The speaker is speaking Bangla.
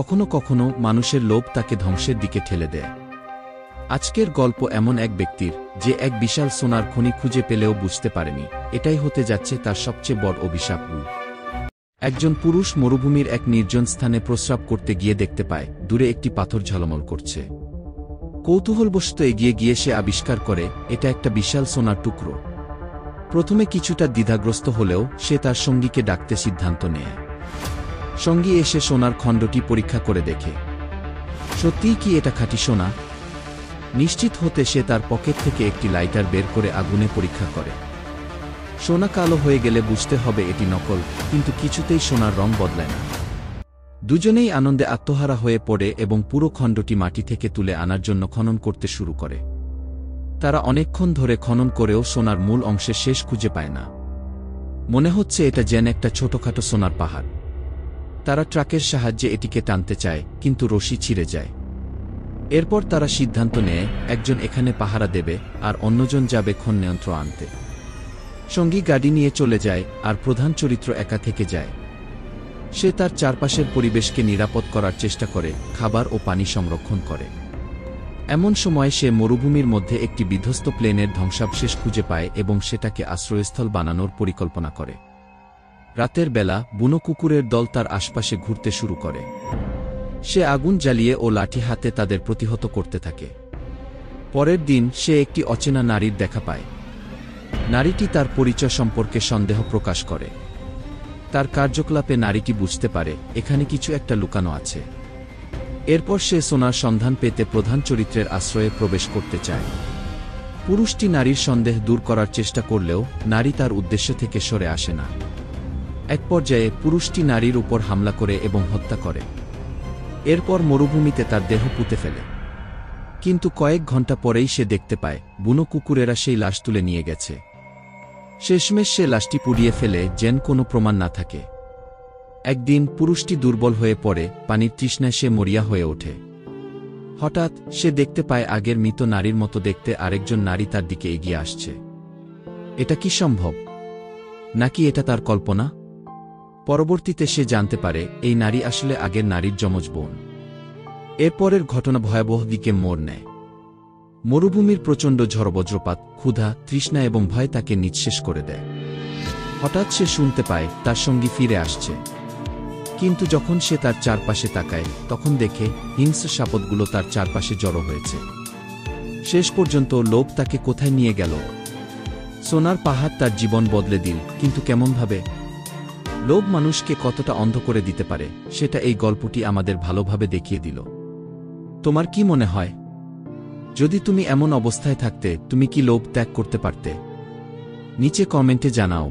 কখনো কখনো মানুষের লোভ তাকে ধ্বংসের দিকে ঠেলে দেয়। আজকের গল্প এমন এক ব্যক্তির, যে এক বিশাল সোনার খনি খুঁজে পেলেও বুঝতে পারেনি এটাই হতে যাচ্ছে তার সবচেয়ে বড় অভিশাপ। একজন পুরুষ মরুভূমির এক নির্জন স্থানে প্রস্রাব করতে গিয়ে দেখতে পায় দূরে একটি পাথর ঝলমল করছে। কৌতূহলবশত এগিয়ে গিয়ে সে আবিষ্কার করে এটা একটা বিশাল সোনার টুকরো। প্রথমে কিছুটা দ্বিধাগ্রস্ত হলেও সে তার সঙ্গীকে ডাকতে সিদ্ধান্ত নেয়। সঙ্গী এসে সোনার খণ্ডটি পরীক্ষা করে দেখে সত্যিই কি এটা খাঁটি সোনা। নিশ্চিত হতে সে তার পকেট থেকে একটি লাইটার বের করে আগুনে পরীক্ষা করে। সোনা কালো হয়ে গেলে বুঝতে হবে এটি নকল, কিন্তু কিছুতেই সোনার রং বদলায় না। দুজনেই আনন্দে আত্মহারা হয়ে পড়ে এবং পুরো খণ্ডটি মাটি থেকে তুলে আনার জন্য খনন করতে শুরু করে। তারা অনেকক্ষণ ধরে খনন করেও সোনার মূল অংশের শেষ খুঁজে পায় না। মনে হচ্ছে এটা যেন একটা ছোটখাটো সোনার পাহাড়। তারা ট্রাকের সাহায্যে এটিকে টানতে চায়, কিন্তু রশি ছিঁড়ে যায়। এরপর তারা সিদ্ধান্ত নেয় একজন এখানে পাহারা দেবে আর অন্যজন যাবে খনন যন্ত্র আনতে। সঙ্গী গাড়ি নিয়ে চলে যায় আর প্রধান চরিত্র একা থেকে যায়। সে তার চারপাশের পরিবেশকে নিরাপদ করার চেষ্টা করে, খাবার ও পানি সংরক্ষণ করে। এমন সময় সে মরুভূমির মধ্যে একটি বিধ্বস্ত প্লেনের ধ্বংসাবশেষ খুঁজে পায় এবং সেটাকে আশ্রয়স্থল বানানোর পরিকল্পনা করে। রাতের বেলা বুনো কুকুরের দল তার আশপাশে ঘুরতে শুরু করে। সে আগুন জ্বালিয়ে ও লাঠি হাতে তাদের প্রতিহত করতে থাকে। পরের দিন সে একটি অচেনা নারীর দেখা পায়। নারীটি তার পরিচয় সম্পর্কে সন্দেহ প্রকাশ করে। তার কার্যকলাপে নারীটি বুঝতে পারে এখানে কিছু একটা লুকানো আছে। এরপর সে সোনার সন্ধান পেতে প্রধান চরিত্রের আশ্রয়ে প্রবেশ করতে চায়। পুরুষটি নারীর সন্দেহ দূর করার চেষ্টা করলেও নারী তার উদ্দেশ্য থেকে সরে আসে না। এক পর্যায়ে পুরুষটি নারীর উপর হামলা করে এবং হত্যা করে। এরপর মরুভূমিতে তার দেহ পুঁতে ফেলে। কিন্তু কয়েক ঘন্টা পরেই সে দেখতে পায় বুনো কুকুরেরা সেই লাশ তুলে নিয়ে গেছে। শেষমেশ সে লাশটি পুড়িয়ে ফেলে যেন কোনো প্রমাণ না থাকে। একদিন পুরুষটি দুর্বল হয়ে পড়ে, পানির তৃষ্ণায় সে মরিয়া হয়ে ওঠে। হঠাৎ সে দেখতে পায় আগের মৃত নারীর মতো দেখতে আরেকজন নারী তার দিকে এগিয়ে আসছে। এটা কি সম্ভব? নাকি এটা তার কল্পনা? পরবর্তীতে সে জানতে পারে এই নারী আসলে আগের নারীর যমজ বোন। এরপরের ঘটনা ভয়াবহ দিকে মোড় নেয়। মরুভূমির প্রচণ্ড ঝড়বজ্রপাত, ক্ষুধা, তৃষ্ণা এবং ভয় তাকে নিঃশেষ করে দেয়। হঠাৎ সে শুনতে পায় তার সঙ্গী ফিরে আসছে। কিন্তু যখন সে তার চারপাশে তাকায় তখন দেখে হিংস্র সাপতগুলো তার চারপাশে জড়ো হয়েছে। শেষ পর্যন্ত লোভ তাকে কোথায় নিয়ে গেল? সোনার পাহাড় তার জীবন বদলে দিল, কিন্তু কেমনভাবে? লোভ মানুষকে কতটা অন্ধ করে দিতে পারে সেটা এই গল্পটি আমাদের ভালোভাবে দেখিয়ে দিল। তোমার কি মনে হয়, যদি তুমি এমন অবস্থায় থাকতে তুমি কি লোভ ত্যাগ করতে পারতে? নিচে কমেন্টে জানাও।